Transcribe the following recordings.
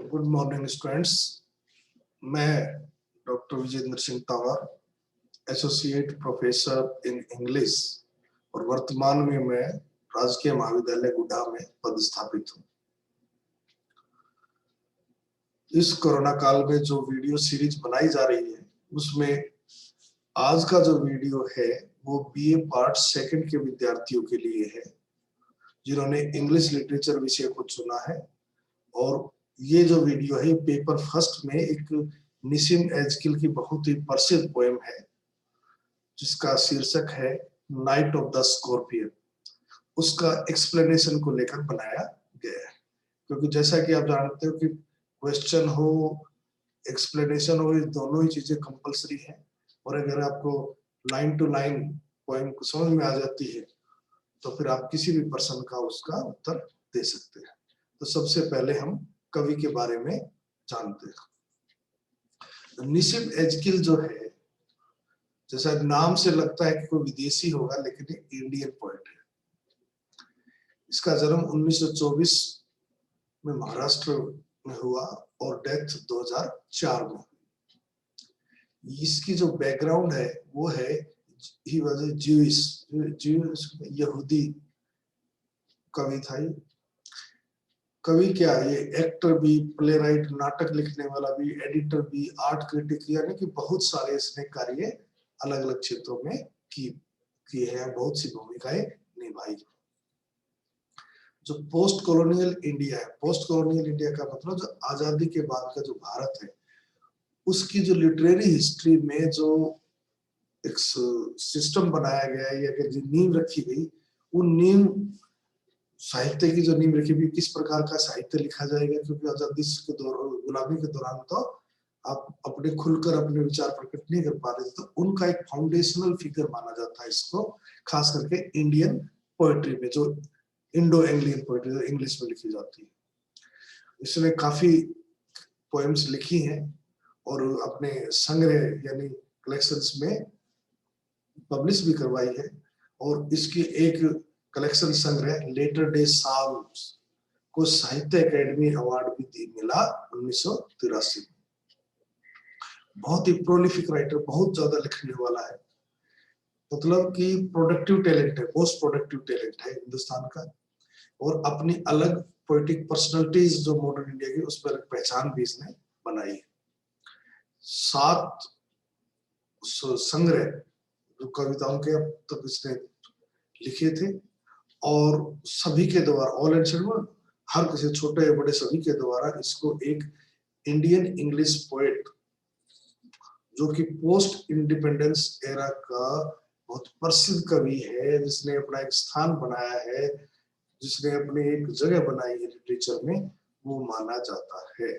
Good morning students. मैं doctor Vijendra Singh Tanwar, associate professor in English और वर्तमान में मैं राजकीय महाविद्यालय गुड्डा में पदस्थापित हूँ। इस कोरोना काल में जो वीडियो सीरीज बनाई जा रही है उसमें आज का जो वीडियो है वो बीए पार्ट सेकंड के विद्यार्थियों के लिए है जिन्होंने इंग्लिश लिटरेचर विषय को चुना है। और ये जो वीडियो है पेपर फर्स्ट में एक निसिम एजकिल की बहुत ही प्रसिद्ध पोएम है जिसका शीर्षक है नाइट ऑफ द स्कॉर्पियन। उसका एक्सप्लेनेशन को लेकर बनाया गया है, क्योंकि जैसा कि आप जानते हो कि क्वेश्चन हो एक्सप्लेनेशन हो, ये दोनों ही चीजें कंपलसरी है। और अगर आपको लाइन टू लाइन पोएम को समझ में आ जाती है तो फिर आप किसी भी प्रश्न का उसका उत्तर दे सकते हैं। तो सबसे पहले हम कवि के बारे में जानते हैं। निसिम एजकिल जो है, जैसा नाम से लगता है कि कोई विदेशी होगा, लेकिन ये इंडियन पोएट है। इसका जन्म 1924 में महाराष्ट्र में हुआ और डेथ 2004 में। इसकी जो बैकग्राउंड है वो है ही वाज ए ज्यूइश यहूदी कवि था। कवि क्या, ये एक्टर भी, प्ले राइट, नाटक लिखने वाला भी, एडिटर भी, आर्ट क्रिटिक, यानी कि बहुत सारे इसने कार्य अलग अलग क्षेत्रों में किए हैं, बहुत सी भूमिकाएं निभाई। जो पोस्ट कॉलोनियल इंडिया है, पोस्ट कॉलोनियल इंडिया का मतलब जो आजादी के बाद का जो भारत है उसकी जो लिटरेरी हिस्ट्री में जो एक सिस्टम बनाया गया है या जो नींव रखी गई, वो नींव साहित्य की जो नींव रखी हुई, किस प्रकार का साहित्य लिखा जाएगा, क्योंकि आजादी के दौरान, गुलामी के दौरान तो आप अपने खुलकर अपने विचार प्रकट नहीं कर पा रहे थे, तो उनका एक फाउंडेशनल फिगर माना जाता है इसको, खास करके इंडियन पोएट्री में, जो इंडो एंग्लियन पोएट्री जो इंग्लिश में लिखी जाती है। इसने काफी पोएम्स लिखी हैं और अपने संग्रह यानी कलेक्शंस में पब्लिश भी करवाई है। और इसकी एक कलेक्शन संग्रह लेटर डे साल्व्स को साहित्य अकेडमी अवार्ड भी मिला 1983 में। बहुत ही प्रोलिफिक राइटर, बहुत ज्यादा लिखने वाला है, मतलब कि प्रोडक्टिव टैलेंट है, मोस्ट प्रोडक्टिव टैलेंट है हिंदुस्तान का। और अपनी अलग पोएटिक पर्सनालिटीज जो मॉडर्न इंडिया की, उस पर पहचान भी इसने बनाई है। 7 संग्रह जो कविताओं के अब तक इसने लिखे थे और सभी के द्वारा, ऑल एंड हर किसी छोटे या बड़े सभी के द्वारा इसको एक इंडियन इंग्लिश पोएट, जो कि पोस्ट इंडिपेंडेंस एरा का बहुत प्रसिद्ध कवि है, जिसने अपना एक स्थान बनाया है, जिसने अपनी एक जगह बनाई है लिटरेचर में, वो माना जाता है।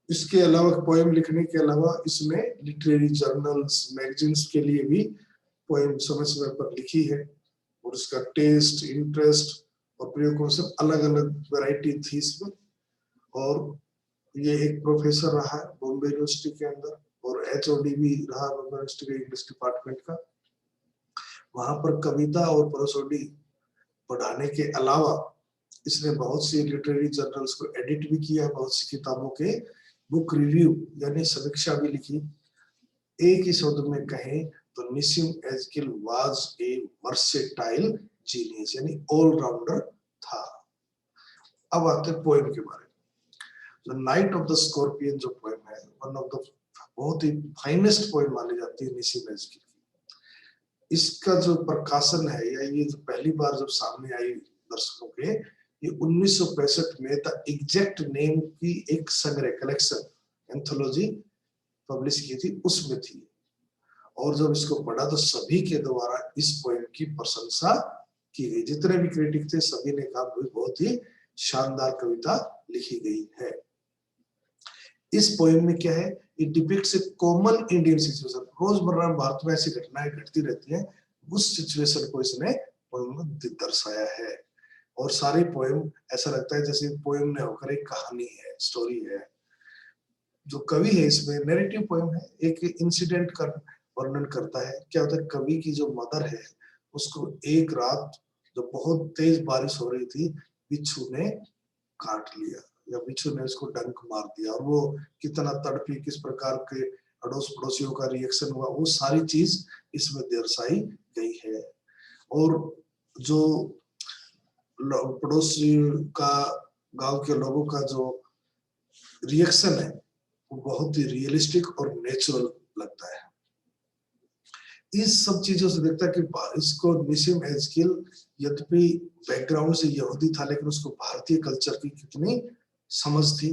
इसके अलावा पोएम लिखने के अलावा इसमें लिटरेरी जर्नल्स, मैगजीन्स के लिए भी पोएम समय समय पर लिखी है। और उसका टेस्ट, इंटरेस्ट और प्रयोगों से अलग अलग वैरायटी थी इसमें। और ये एक प्रोफेसर रहा है बॉम्बे यूनिवर्सिटी के अंदर, और एचओडी भी रहा बॉम्बे यूनिवर्सिटी के इंग्लिश डिपार्टमेंट का। वहां पर कविता और प्रोसोडी पढ़ाने के अलावा इसने बहुत सी लिटरेरी जर्नल्स को एडिट भी किया, बहुत सी किताबों के बुक रिव्यू यानी समीक्षा भी लिखी। एक ही शब्द में कहें तो निसिम एजकिल वाज ए वर्सेटाइल जीनियस, यानी ऑलराउंडर था। अब आते हैं पोएम के बारे में। जो नाइट ऑफ द स्कॉर्पियन जो पोएम है, वन ऑफ द बहुत ही फाइनेस्ट पोएम मानी जाती है निसिम एजकिल की। इसका जो प्रकाशन है, या ये जो पहली बार जब सामने आई दर्शकों के, ये 1965 में द एग्जैक्ट नेम की एक संग्रह, कलेक्शन, एंथोलॉजी पब्लिश की थी, उसमें थी। और जब इसको पढ़ा तो सभी के द्वारा इस पोएम की प्रशंसा की गई। जितने भी क्रिटिक थे सभी ने कहा बहुत ही शानदार कविता लिखी गई है। इस पोएम में क्या है, it depicts A common Indian situation. रोजमर्रा भारत में ऐसी घटनाएं घटती रहती हैं, उस सिचुएशन को इसने पोएम में दर्शाया है। और सारी पोएम ऐसा लगता है जैसे पोएम ने होकर एक कहानी है, स्टोरी है। जो कवि है इसमें नैरेटिव पोएम है, एक इंसिडेंट का वर्णन करता है। क्या होता है, कवि की जो मदर है उसको एक रात जब बहुत तेज बारिश हो रही थी, बिच्छू ने काट लिया या बिच्छू ने उसको डंक मार दिया, और वो कितना तड़पी, किस प्रकार के अड़ोस पड़ोसियों का रिएक्शन हुआ, वो सारी चीज इसमें दर्शाई गई है। और जो पड़ोसी का, गांव के लोगों का जो रिएक्शन है वो बहुत ही रियलिस्टिक और नेचुरल लगता है। इस सब चीजों से देखता है कि इसको निसिम एजकिल यद्यपि बैकग्राउंड से यहूदी था, लेकिन उसको भारतीय कल्चर की कितनी समझ थी,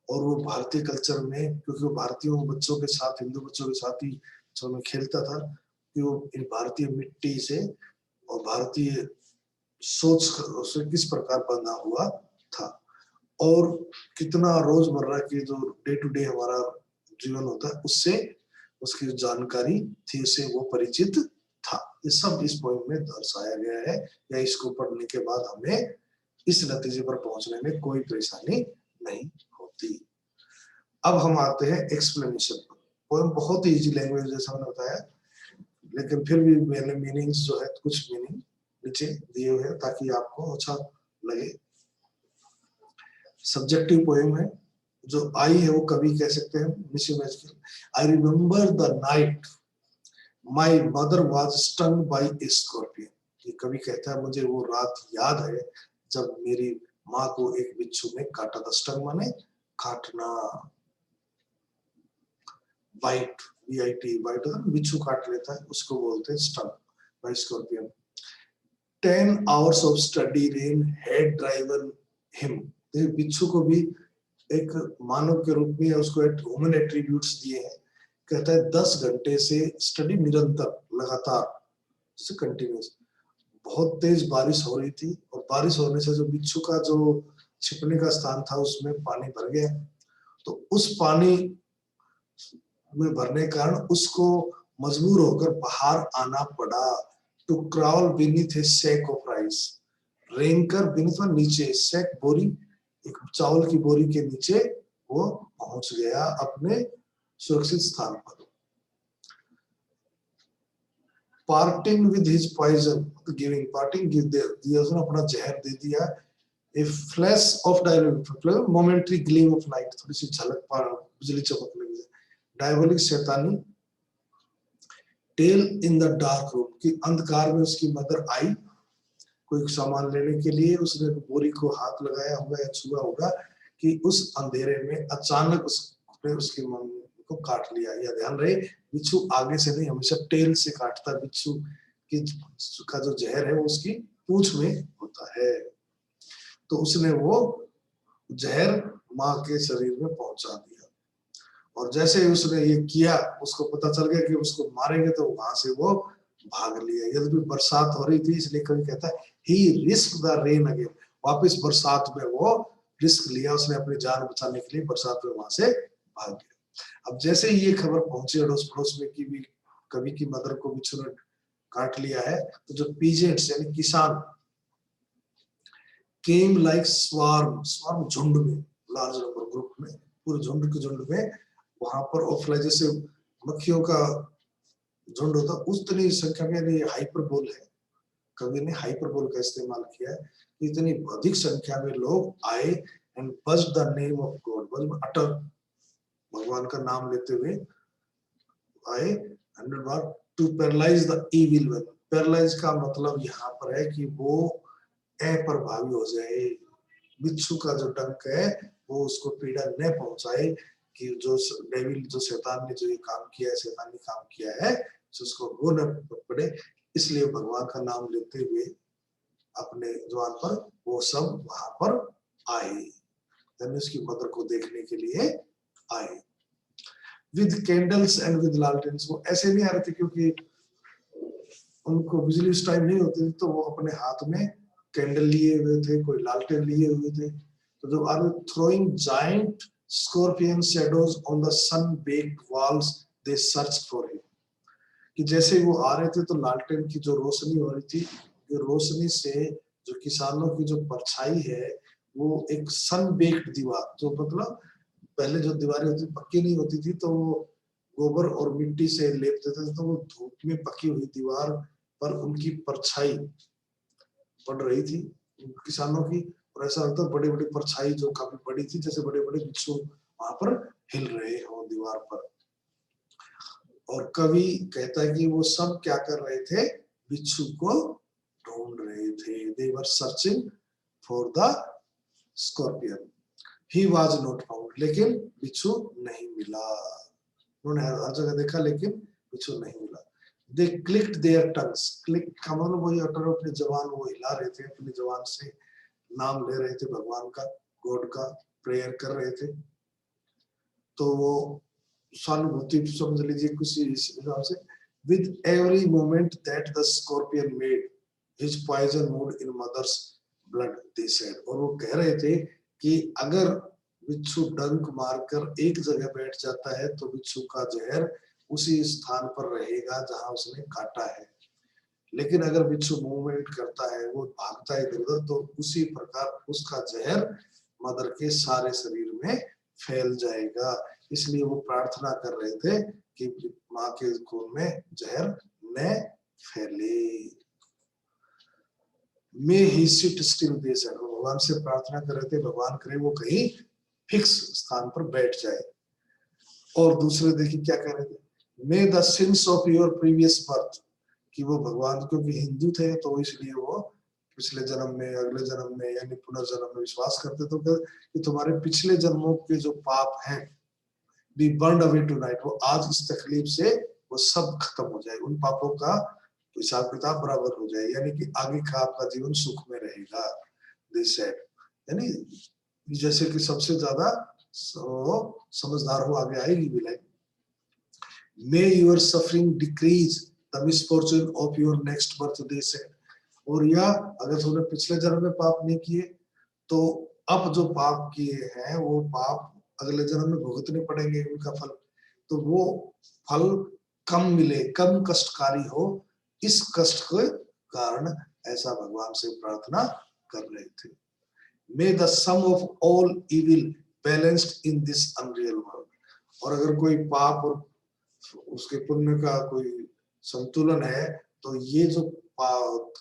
और वो भारतीय कल्चर में, क्योंकि वो भारतीयों बच्चों के साथ, हिंदू बच्चों के साथ ही जो में खेलता था, कि वो इन भारतीय मिट्टी से और भारतीय सोच से किस प्रकार बंधा हुआ था, और कितना रोजमर्रा की जो डे टू डे हमारा जीवन होता है उससे उसकी जानकारी थी, उससे वो परिचित था। ये सब इस पोएम में दर्शाया गया है, या इसको पढ़ने के बाद हमें इस नतीजे पर पहुंचने में कोई परेशानी नहीं होती। अब हम आते हैं एक्सप्लेनेशन पर। पोएम बहुत ही इजी लैंग्वेज जैसा मैंने बताया, लेकिन फिर भी मैंने मीनिंग्स जो है कुछ मीनिंग नीचे दिए हुए हैं ताकि आपको अच्छा लगे। सब्जेक्टिव पोएम है, जो आई है वो कवि कह सकते हैं Nissim Ezekiel. I remember the night my mother was stung by a scorpion. ये कवि कहता है मुझे वो रात याद है जब मेरी माँ को एक बिच्छू ने काटा था। स्टंग माने काटना, बाइट, बीआईटी, बाइट बिच्छू काट लेता है, उसको बोलते हैं stung by scorpion. 10 hours of study rain had driven him। बिच्छू को भी एक मानव के रूप में उसको ह्यूमन एट्रीब्यूट्स दिए हैं। कहता है 10 घंटे से स्टडी, निरंतर, लगातार, कंटिन्यूस। बहुत तेज बारिश हो रही थी, और बारिश होने से जो बिच्छू का जो छिपने का स्थान था उसमें पानी भर गया, तो उस पानी में भरने के कारण उसको मजबूर होकर बाहर आना पड़ा। To crawl beneath a sack of rice. रेंकर बीनीथ में नीचे, सैक बोरी, एक चावल की बोरी के नीचे वो पहुंच गया अपने सुरक्षित स्थान पर। Parting with his poison, giving, parting give दिया, उसने अपना जहर दे दिया। A flash of diabolic, momentary gleam of light, थोड़ी सी झलक पर बिजली चमकने लगी। डायबोलिक, शैतानी। Tail in the dark room, कि अंधकार में उसकी मदर आई कोई सामान लेने के लिए, उसने बोरी को हाथ लगाया होगा या छुआ होगा कि उस अंधेरे में अचानक उसने उसकी मम्मी को काट लिया। या ध्यान रहे, बिच्छू आगे से नहीं, हमेशा टेल से काटता। बिच्छू की का जो जहर है वो उसकी पूंछ में होता है, तो उसने वो जहर माँ के शरीर में पहुंचा दिया। और जैसे ही उसने ये किया, उसको पता चल गया कि उसको मारेंगे, तो वहां से वो भाग लिया। यद्यपि बरसात हो रही थी, इसलिए कभी कहता है ही रिस्क द रेन अगेन, वापस बरसात में वो रिस्क लिया, उसने अपनी जान बचाने के लिए बरसात में वहां से भाग गया। अब जैसे ही ये खबर पहुंची अड़ोस पड़ोस में कि भी कवि की मदर को बिच्छू ने काट लिया है, तो जो पीजेंट्स यानी किसान, केम लाइक स्वार्म, स्वार्म झुंड में, लार्ज नंबर, ग्रुप में, पूरे झुंड के झुंड में वहां पर ऑफलाइन जैसे मक्खियों का झुंड होता, उतनी संख्या में, ये हाइपरबोल है, कवि ने हाइपरबोल का इस्तेमाल किया है। इतनी अधिक संख्या में लोग आए, एंड बज द नेम ऑफ गॉड, बज अटर, भगवान का नाम लेते हुए आए 100 बार। To paralyse the evil one, paralyse का मतलब यहाँ पर है कि वो अप्रभावी हो जाए, बिच्छू का जो डंक है वो उसको पीड़ा न पहुंचाए, कि जो डेविल, जो शैतान ने जो ये काम किया है, शैतानी काम किया है, उसको वो न पड़े, इसलिए भगवान का नाम लेते हुए अपने द्वार पर वो सब वहां पर आए, यानी उसकी मदर को देखने के लिए आए। विद कैंडल्स एंड विद लालटेन्स, वो ऐसे नहीं आ रहे थे क्योंकि उनको बिजली उस टाइम नहीं होती थी, तो वो अपने हाथ में कैंडल लिए हुए थे, कोई लालटेन लिए हुए थे। तो जो are throwing giant scorpion shadows on the sun baked walls, they search for him, कि जैसे वो आ रहे थे तो लालटेन की जो रोशनी हो रही थी, जो रोशनी से जो किसानों की जो परछाई है, वो एक सन बेक्ड दीवार, जो मतलब पहले जो दीवारें होती पक्की नहीं होती थी, तो वो गोबर और मिट्टी से लेप देते थे, तो वो धूप में पकी हुई दीवार पर उनकी परछाई पड़ रही थी किसानों की, और और ऐसा लगता है बड़ी बड़ी परछाई जो काफी बड़ी थी, जैसे बड़े बड़े बिच्छू वहां पर हिल रहे हो दीवार पर। और कवि कहता है कि वो सब क्या कर रहे थे, बिच्छू को ढूंढ रहे थे। They were searching for the scorpion, he was not found, लेकिन बिच्छू नहीं मिला। उन्होंने हर जगह देखा लेकिन बिच्छू नहीं मिला। दे क्लिक्ड देयर टंग्स, क्लिक का मतलब वही अटर, अपनी जबान वो हिला रहे थे, अपनी जबान से नाम ले रहे थे भगवान का, गॉड का, प्रेयर कर रहे थे। तो वो सहानुभूति समझ लीजिए कुछ इस हिसाब से। With every moment that the scorpion made his poison moved in mother's blood, they said. और वो कह रहे थे कि अगर बिच्छू डंक मारकर एक जगह बैठ जाता है तो बिच्छू का जहर उसी स्थान पर रहेगा जहां उसने काटा है, लेकिन अगर बिच्छू मूवमेंट करता है, वो भागता है इधर-उधर, तो उसी प्रकार उसका जहर मदर के सारे शरीर में फैल जाएगा। इसलिए वो प्रार्थना कर रहे थे कि माँ के खून में जहर न फैले। मे ही सिट स्टिल, दे सेड। भगवान से प्रार्थना कर रहे थे, भगवान करे वो कहीं फिक्स स्थान पर बैठ जाए। और दूसरे देखिए क्या कह रहे थे, may the sins of your previous birth, कि वो भगवान क्योंकि हिंदू थे तो इसलिए वो पिछले जन्म में, अगले जन्म में, यानी पुनर्जन्म में विश्वास करते, तो कि तुम्हारे पिछले जन्मों के जो पाप हैं, बी बर्न्ड अवे टुनाइट, वो आज इस तकलीफ से वो सब खत्म हो जाए, उन पापों का हिसाब किताब बराबर हो जाए, यानी कि आगे का आपका जीवन सुख में रहेगा। दे सेड, यानी जैसे कि सबसे ज्यादा समझदार हो आगे आएगी भी line. May your suffering decrease the misfortune of your next birth, they said. और या अगर तुमने पिछले जन्म में पाप नहीं किए तो अब जो पाप किए हैं वो पाप अगले जन्म में भुगतने पड़ेंगे उनका फल, तो वो फल कम मिले, कम कष्टकारी हो, इस कष्ट के कारण ऐसा भगवान से प्रार्थना कर रहे थे। May the sum of all evil balanced in this unreal world. और अगर कोई पाप और उसके पुण्य का कोई संतुलन है तो ये जो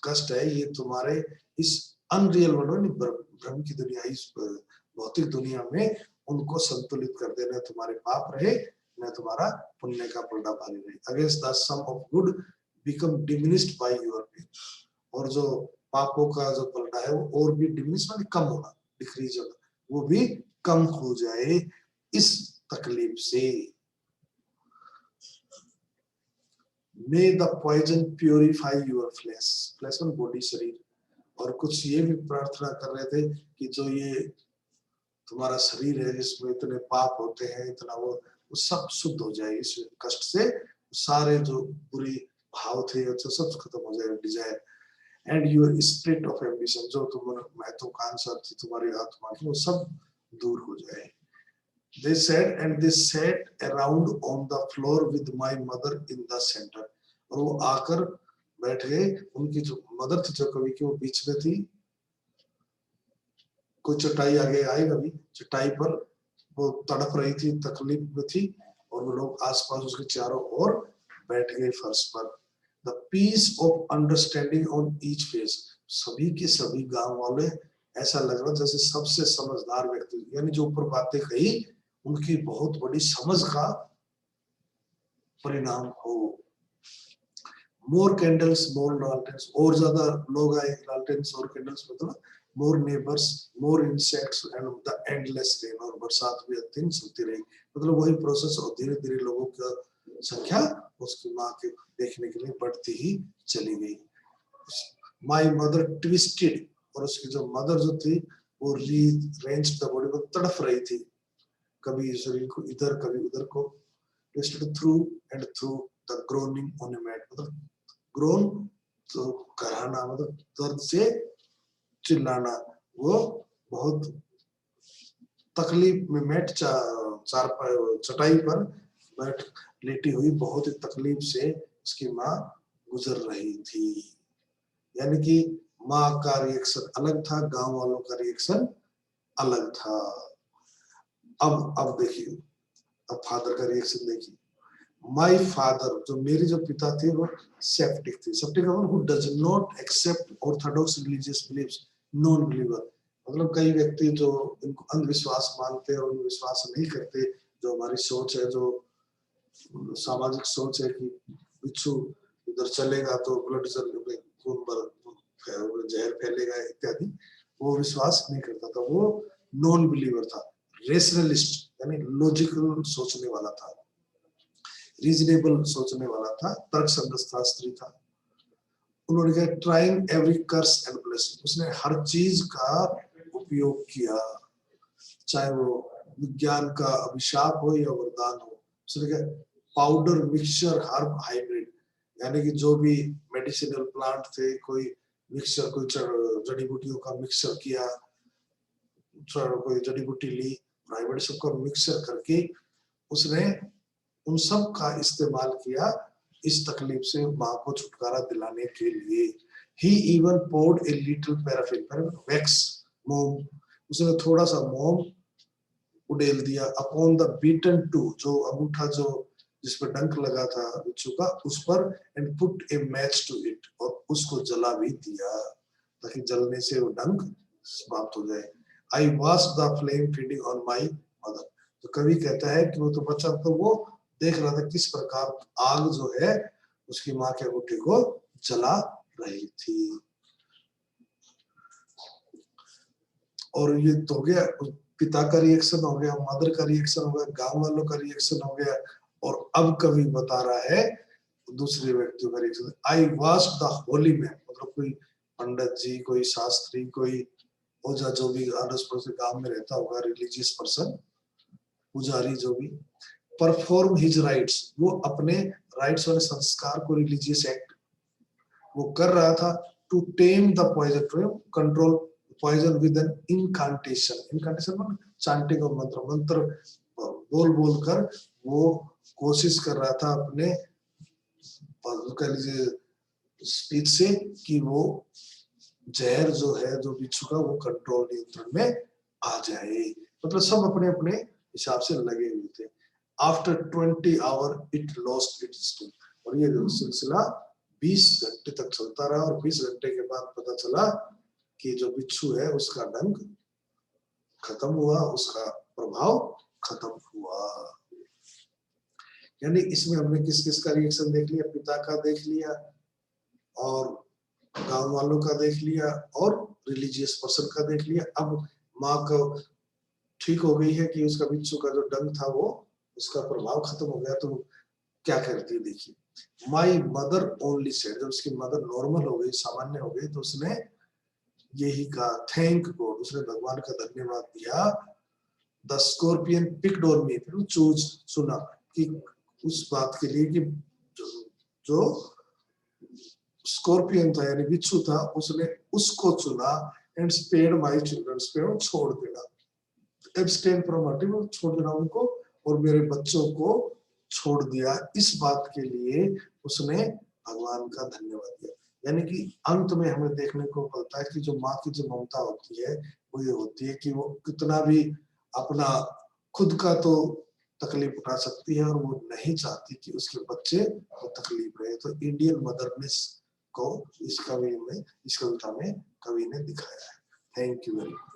कष्ट है ये तुम्हारे इस अनरियल वर्ल्ड में, भ्रम की दुनिया, इस भौतिक दुनिया में उनको संतुलित कर देना, तुम्हारे पाप रहे न तुम्हारा पुण्य का पलड़ा भारी रहे। Against the sum of good become diminished by your pain. और जो पापों का जो पलड़ा है वो और भी डिमिनिश माने कम होना, डिक्रीज होना, वो भी कम हो जाए इस तकलीफ से। May the poison purify your flesh, flesh में बॉडी, शरीर। और कुछ ये भी प्रार्थना कर रहे थे कि जो ये तुम्हारा शरीर है जिसमें इतने पाप होते हैं, इतना वो सब शुद्ध हो जाए इस कष्ट से, सारे जो बुरी भाव थे वो सब खत्म हो जाए, desire. And your spirit of ambition, जो तुम्हारा महत्वाकांक्षा थी तुम्हारी आत्मा की, वो सब दूर हो जाए। They said, and they sat around on the floor with my mother in the center. और वो आकर बैठ गए, उनकी जो मदर थी जो कवि की वो बीच में थी, कोई चटाई आगे आएगा भी, चटाई पर वो तड़प रही थी, तकलीफ में थी, और वो लोग आसपास उसके चारों ओर बैठ गए फर्श पर। The peace of understanding on each face, सभी के सभी गांव वाले ऐसा लग रहा जैसे सबसे समझदार व्यक्ति, यानी जो ऊपर बातें कही उनकी बहुत बड़ी समझ का परिणाम हो। मोर कैंडल्स मोर लालटेन्स, और ज्यादा लोग आए, लालटेन्स और कैंडल्स मतलब more neighbours more insects and the endless rain, और बरसात भी दिन चलती रही, मतलब वही प्रोसेस, और धीरे धीरे लोगों की संख्या उसकी माँ के देखने के लिए बढ़ती ही चली गई। माई मदर ट्विस्टेड, और उसकी जो मदर जो थी वो रीअरेंज द बॉडी, वो तड़फ रही थी, कभी शरीर को इधर कभी उधर को, twisted through and through the groaning on a mat, मतलब groan तो कराना, मतलब दर्द से चिल्लाना, वो बहुत तकलीफ में मैट चटाई पर बैठ लेटी हुई बहुत ही तकलीफ से उसकी माँ गुजर रही थी। यानी कि माँ का रिएक्शन अलग था, गांव वालों का रिएक्शन अलग था। अब देखिए, अब फादर का रिएक्शन देखिए। माय फादर, जो मेरे जो पिता थे वो सेप्टिक थे। Sceptic who does not accept orthodox religious beliefs, non believer, मतलब कई व्यक्ति जो इनको अंधविश्वास मानते हैं और उनको विश्वास नहीं करते, जो हमारी सोच है, जो सामाजिक सोच है कि बिच्छू इधर चलेगा तो ब्लड में खून जहर फैलेगा इत्यादि, वो विश्वास नहीं करता था। वो नॉन बिलीवर था, रेशनलिस्ट यानी लॉजिकल सोचने वाला था, रीजनेबल सोचने वाला था, तर्कसंगत शास्त्री था। उन्होंने कहा trying every curse and blessing, उसने हर चीज का उपयोग किया, चाहे वो विज्ञान का अभिशाप हो या वरदान हो। उसने कहा पाउडर मिक्सचर हर्ब हाइब्रिड, यानी कि जो भी मेडिसिनल प्लांट थे, कोई मिक्सचर, कोई जड़ी बूटियों का मिक्सचर किया, कोई जड़ी बूटी ली, हाइब्रिड सबका मिक्सचर करके उसने उन सब का इस्तेमाल किया इस तकलीफ से माँ को छुटकारा दिलाने के लिए। He even poured a little paraffin, wax, मोम, उसने थोड़ा सा मोम उड़ेल दिया upon the beaten tooth, जो अंगूठा जो जिस पर डंक लगा था बिच्छू का, उस पर, and put a match to it, और उसको जला भी दिया ताकि जलने से वो डंक समाप्त हो जाए। I watched the flame feeding on my mother, तो कवि कहता है कि वो तो बच्चा तो वो देख रहा था किस प्रकार आग जो है उसकी माँ के अंगूठे को जला रही थी। और ये तो हो गया, पिता का रिएक्शन हो गया, मदर का रिएक्शन हो गया, गांव वालों का रिएक्शन हो गया, और अब कवि बता रहा है दूसरे व्यक्तियों का reaction. I watch the Holi man, मतलब कोई पंडित जी, कोई शास्त्री, कोई ओझा, जो भी आदर्श पड़ोस गांव में रहता होगा, रिलीजियस पर्सन, पुजारी जो भी, परफॉर्म हिज राइट्स, वो अपने राइट्स वाले संस्कार को, रिलीजियस एक्ट वो कर रहा था, to tame the poison, to control poison with an incantation, incantation मतलब चांटिंग ऑफ मंत्र, मंत्र बोल बोल कर वो कोशिश कर रहा था अपने कह लीजिए स्पीच से कि वो जहर जो है जो बिच्छू का वो कंट्रोल नियंत्रण में आ जाए। मतलब सब अपने अपने हिसाब से लगे हुए थे। After 20 hour it lost its sting, और ये सिलसिला 20 घंटे तक चलता रहा, और 20 घंटे के बाद पता चला कि जो बिच्छू है उसका डंक खत्म हुआ, उसका प्रभाव खत्म हुआ। यानी इसमें हमने किस किस का रिएक्शन देख लिया, पिता का देख लिया, और गांव वालों का देख लिया, और रिलीजियस पर्सन का देख लिया। अब माँ को ठीक हो गई है कि उसका बिच्छू का जो डंक था वो उसका प्रभाव खत्म हो गया, तो क्या करती है देखिए। माई मदर ओनली सेड, जब उसकी मदर नॉर्मल हो गई, सामान्य हो गई, तो उसने यही कहा थैंक गॉड, उसने भगवान का धन्यवाद दिया। The scorpion picked on me, फिर चूज सुना कि उस बात के लिए कि जो स्कॉर्पियन था यानी बिच्छू था, उसने उसको चुना, and spared my children, spared छोड़ देना, एब्सटेन फ्रॉम हर्टिंग, छोड़ देना उनको, और मेरे बच्चों को छोड़ दिया, इस बात के लिए उसने भगवान का धन्यवाद दिया। यानी कि अंत में हमें देखने को मिलता है कि जो माँ की जो ममता होती है वो ये होती है कि वो कितना भी अपना खुद का तो तकलीफ उठा सकती है, और वो नहीं चाहती कि उसके बच्चे को तकलीफ रहे। तो इंडियन मदरनेस को इस कवि में, इस कविता में कवि ने दिखाया है। Thank you very much.